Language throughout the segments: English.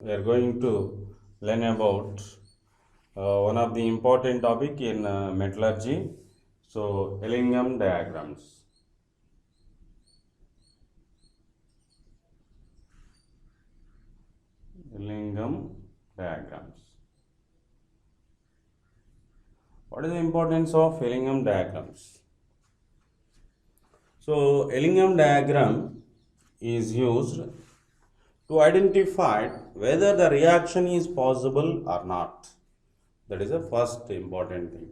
we are going to learn about one of the important topic in metallurgy. So, Ellingham diagrams. Ellingham diagrams. What is the importance of Ellingham diagrams? So, Ellingham diagram is used to identify whether the reaction is possible or not. That is the first important thing.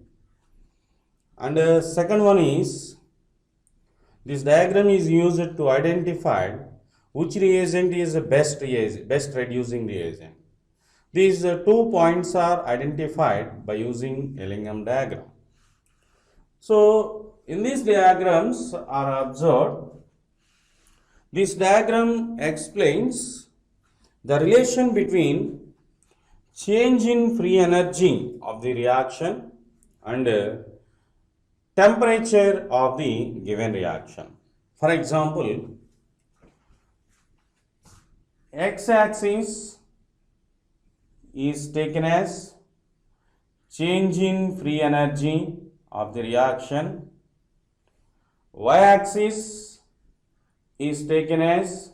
And second one is, this diagram is used to identify which reagent is the best reducing reagent. These two points are identified by using Ellingham diagram. So, in these diagrams are observed, this diagram explains the relation between change in free energy of the reaction and temperature of the given reaction. For example, x-axis is taken as change in free energy of the reaction, y-axis is taken as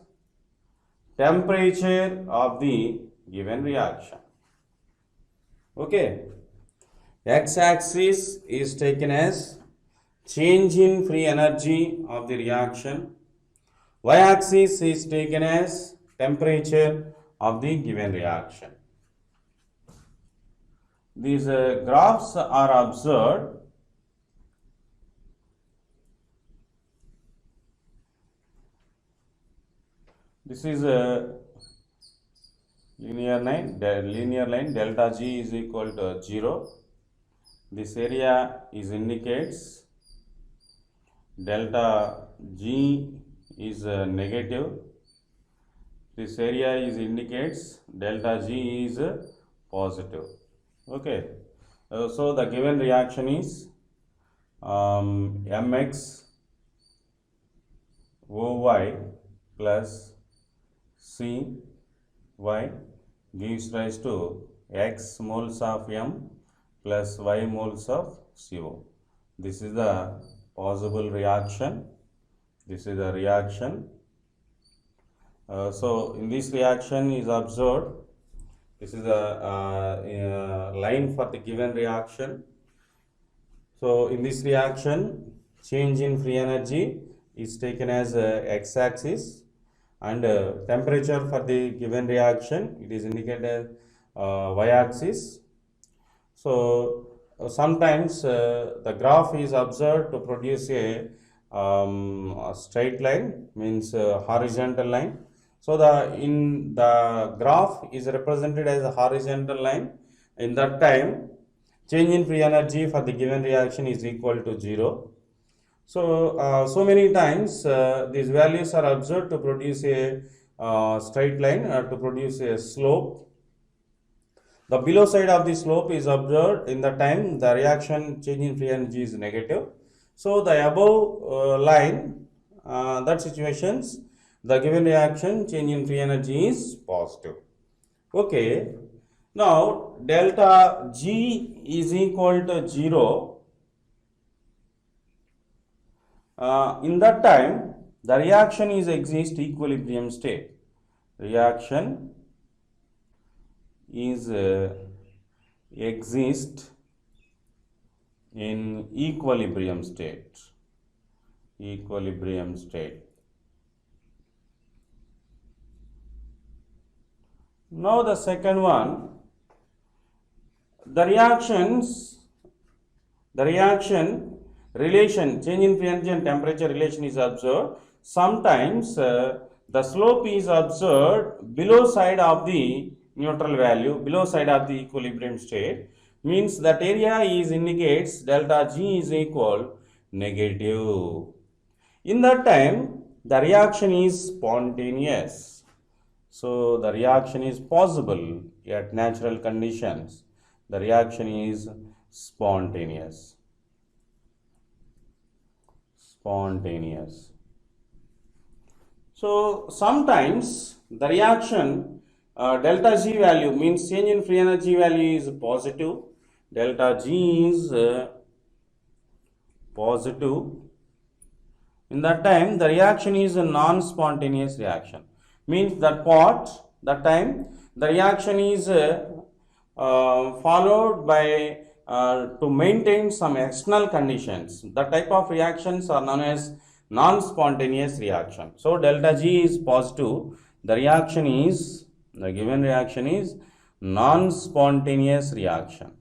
temperature of the given reaction. Okay, x-axis is taken as change in free energy of the reaction, y-axis is taken as temperature of the given reaction. These graphs are observed. This is a linear line delta G is equal to 0. This area is indicates delta G is negative. This area is indicates delta G is positive. Okay. So the given reaction is mx OY plus C y gives rise to x moles of M plus y moles of CO. This is the possible reaction. This is the reaction. So in this reaction is observed. This is a line for the given reaction. So in this reaction, change in free energy is taken as x-axis. And temperature for the given reaction, it is indicated as y-axis. So sometimes the graph is observed to produce a straight line, means horizontal line. So the graph is represented as a horizontal line. In that time, change in free energy for the given reaction is equal to 0. So, so many times these values are observed to produce a straight line or to produce a slope. The below side of the slope is observed in the time the reaction change in free energy is negative. So, the above line, that situations, the given reaction change in free energy is positive. Okay. Now, delta G is equal to 0. In that time, the reaction is exist equilibrium state. Reaction is exist in equilibrium state. Equilibrium state. Now the second one, the reaction relation, change in free energy and temperature relation is observed. Sometimes the slope is observed below side of the neutral value, below side of the equilibrium state, means that area is indicates delta G is equal negative. In that time, the reaction is spontaneous. So the reaction is possible at natural conditions. The reaction is spontaneous. So sometimes the reaction delta G value means change in free energy value is positive. Delta G is positive. In that time, the reaction is a non-spontaneous reaction. Means that time, the reaction is followed by to maintain some external conditions. The type of reactions are known as non-spontaneous reaction. So delta G is positive. The given reaction is non-spontaneous reaction.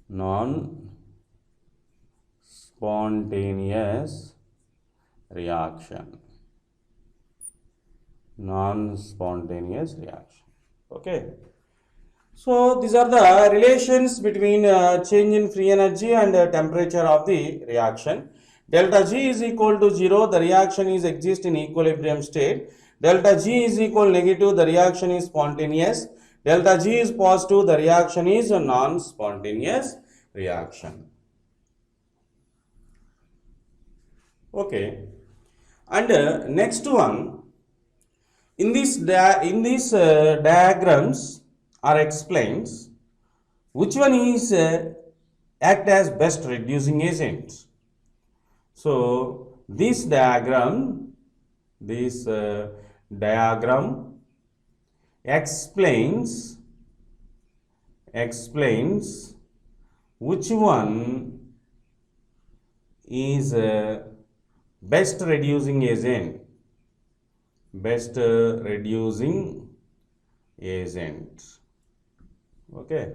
Non-spontaneous reaction. Okay. So these are the relations between change in free energy and temperature of the reaction. Delta G is equal to 0, the reaction is exist in equilibrium state. Delta G is equal negative, the reaction is spontaneous. Delta G is positive, the reaction is a non-spontaneous reaction. Okay. And next one, in these diagrams are explains which one is act as best reducing agent. So this diagram explains which one is best reducing agent. Okay.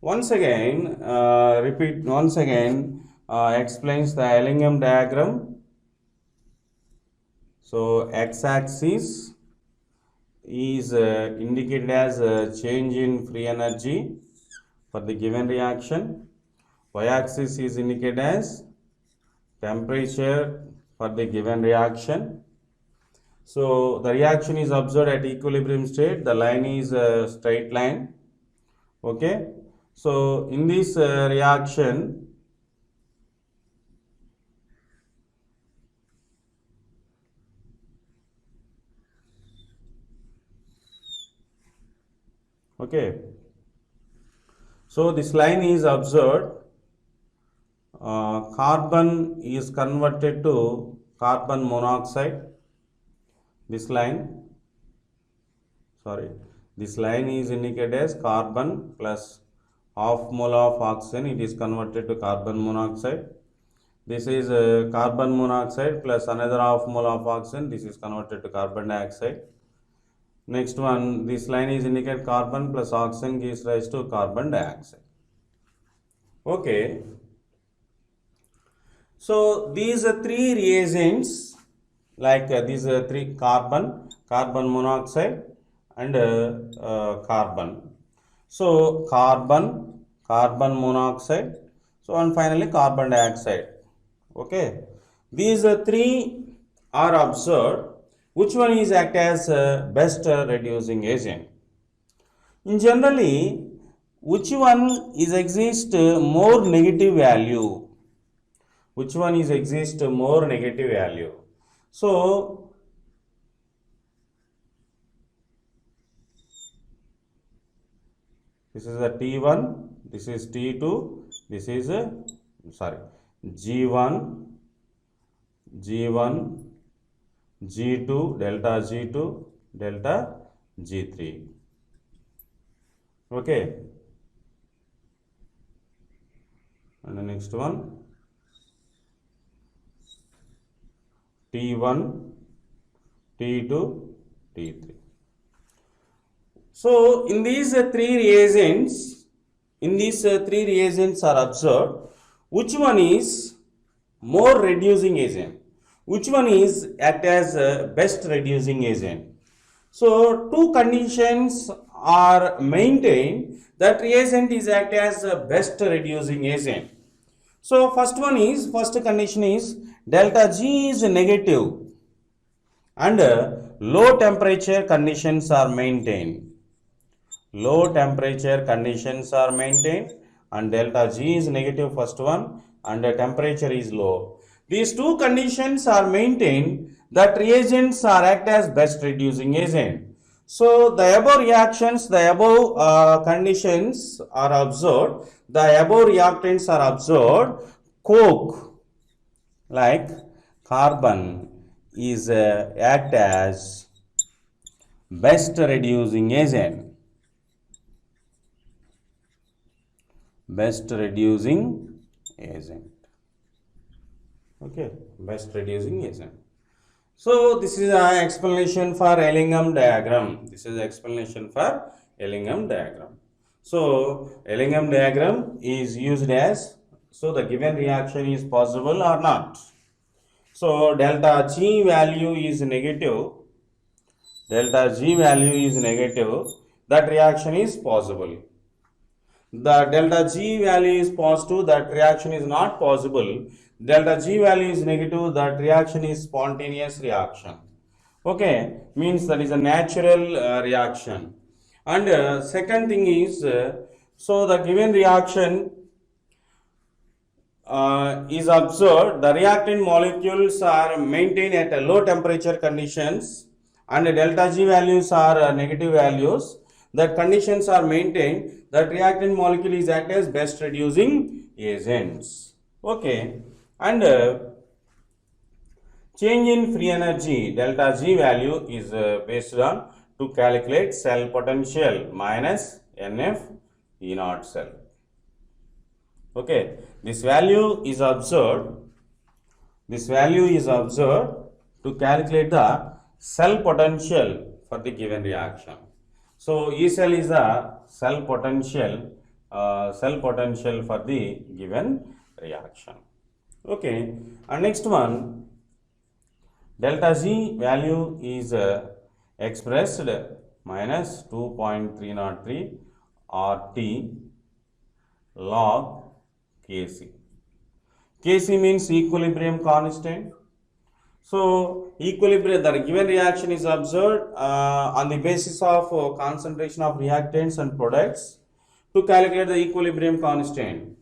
Once again, explains the Ellingham diagram. So x-axis is indicated as change in free energy for the given reaction. Y-axis is indicated as temperature for the given reaction. So the reaction is observed at equilibrium state. The line is a straight line. Okay. So in this reaction, okay. So this line is observed. Carbon is converted to carbon monoxide. This line is indicated as carbon plus half mole of oxygen. It is converted to carbon monoxide. This is carbon monoxide plus another half mole of oxygen. This is converted to carbon dioxide. Next one, this line is indicated carbon plus oxygen gives rise to carbon dioxide. Okay. So these are three reagents, like these are three carbon monoxide and carbon. So carbon monoxide, so and finally carbon dioxide. Okay, these three are observed. Which one is act as best reducing agent? In generally, which one is exist more negative value? Which one is exist more negative value? So this is a T1, this is T2, this is G1, G2, delta G2, delta G3. Okay. And the next one, T1, T2, T3. So in these three reagents are observed. Which one is more reducing agent? Which one is act as best reducing agent? So two conditions are maintained that reagent is act as best reducing agent. So first condition is delta G is negative and low temperature conditions are maintained. Low temperature conditions are maintained and delta G is negative, first one, and the temperature is low. These two conditions are maintained, that reagents are act as best reducing agent. So the above reactions, the above conditions are observed, the above reactants are observed. Coke, like carbon, is act as best reducing agent. Best reducing agent. Okay, best reducing agent. So this is an explanation for Ellingham diagram. This is explanation for Ellingham diagram. So Ellingham diagram is used as, so the given reaction is possible or not. So delta G value is negative. Delta G value is negative. That reaction is possible. The delta G value is positive, that reaction is not possible. Delta G value is negative, that reaction is spontaneous reaction. Okay, means that is a natural reaction. And second thing is, so the given reaction is observed, the reactant molecules are maintained at a low temperature conditions and delta G values are negative values. That conditions are maintained, that reactant molecule is act as best reducing agents. Okay, and change in free energy delta G value is based on to calculate cell potential minus NF E naught cell. Okay, this value is observed. This value is observed to calculate the cell potential for the given reaction. So E cell is the cell potential for the given reaction. Okay, and next one, delta Z value is expressed minus 2.303 RT log Kc. Kc means equilibrium constant. So equilibrium, the given reaction is observed on the basis of concentration of reactants and products to calculate the equilibrium constant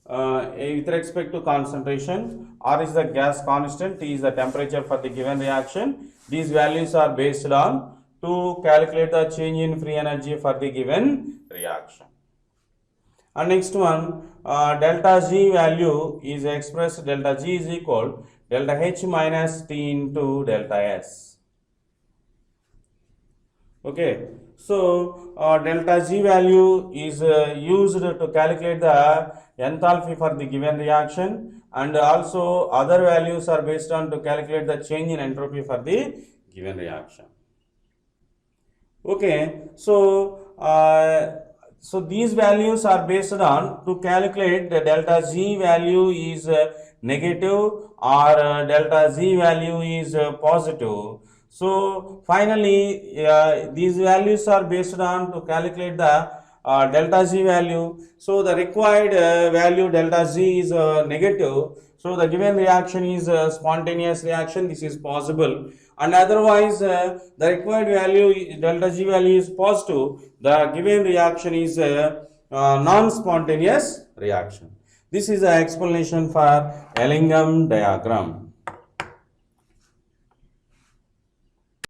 with respect to concentration. R is the gas constant, T is the temperature for the given reaction. These values are based on to calculate the change in free energy for the given reaction. And next one, delta G value is expressed, delta G is equal delta H minus T into delta S. Okay, so delta G value is used to calculate the enthalpy for the given reaction, and also other values are based on to calculate the change in entropy for the given reaction. Okay, so these values are based on to calculate the delta Z value is negative or delta Z value is positive. So finally these values are based on to calculate the delta Z value. So the required value delta Z is negative. So the given reaction is a spontaneous reaction. This is possible. And otherwise the required value delta G value is positive. The given reaction is a non-spontaneous reaction. This is the explanation for Ellingham diagram.